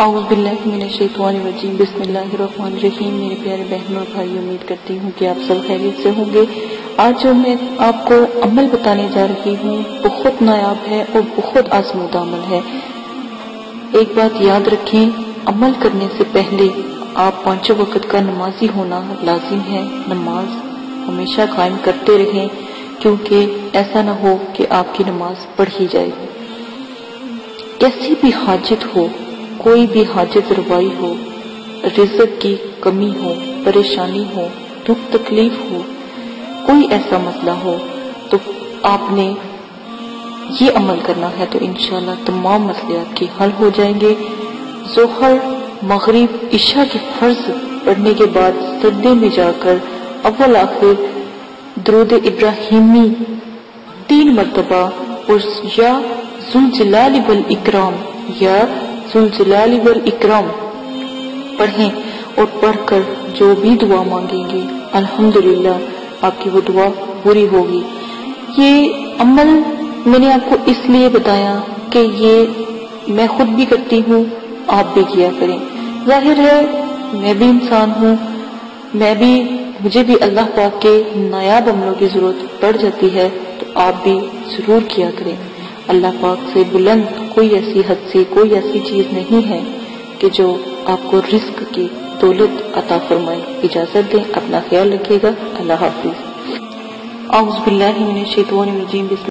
اعوذ باللہ من الشیطان الرجیم بسم اللہ الرحمن الرحیم۔ میرے پیارے بہنوں اور بھائی، امید کرتی ہوں کہ آپ سب خیریت سے ہوں گے۔ آج جو میں آپ کو عمل بتانے جا رہی ہوں بہت نایاب ہے اور بہت آزمودہ عمل ہے۔ ایک بات یاد رکھیں، عمل کرنے سے پہلے آپ 5 وقت کا نمازی ہونا لازم ہے۔ نماز ہمیشہ قائم کرتے رہیں، کیونکہ ایسا نہ ہو کہ آپ کی نماز پڑھ ہی جائے۔ کیسی بھی حاجت ہو، کوئی بھی حاجت روائی ہو، رزق کی کمی ہو، پریشانی ہو، دکھ تکلیف ہو، کوئی ایسا مسئلہ ہو، تو آپ نے یہ عمل کرنا ہے تو انشاءاللہ تمام مسئلے آپ کے حل ہو جائیں گے۔ ظہر، مغرب، عشاء کے فرض پڑھنے کے بعد سجدے میں جا کر اول آخر درود ابراہیمی 3 مرتبہ اور یا ذوالجلال والاکرام یا ذوالجلال والاکرام پڑھیں، اور پڑھ کر جو بھی دعا مانگیں گے الحمدللہ آپ کی وہ دعا پوری ہوگی۔ یہ عمل میں نے آپ کو اس لیے بتایا کہ یہ میں خود بھی کرتی ہوں، آپ بھی کیا کریں۔ ظاہر ہے میں بھی انسان ہوں، مجھے بھی اللہ پاک کے نایاب عملوں کی ضرورت پڑ جاتی ہے، تو آپ بھی ضرور کیا کریں۔ اللہ پاک سے بلند کوئی ایسی حد سے کوئی ایسی چیز نہیں ہے کہ جو آپ کو رزق کی دولت عطا فرمائے۔ اجازت دیں، اپنا خیال رکھیے گا۔ اللہ حافظ۔ اعوذ باللہ من الشیطان الرجیم۔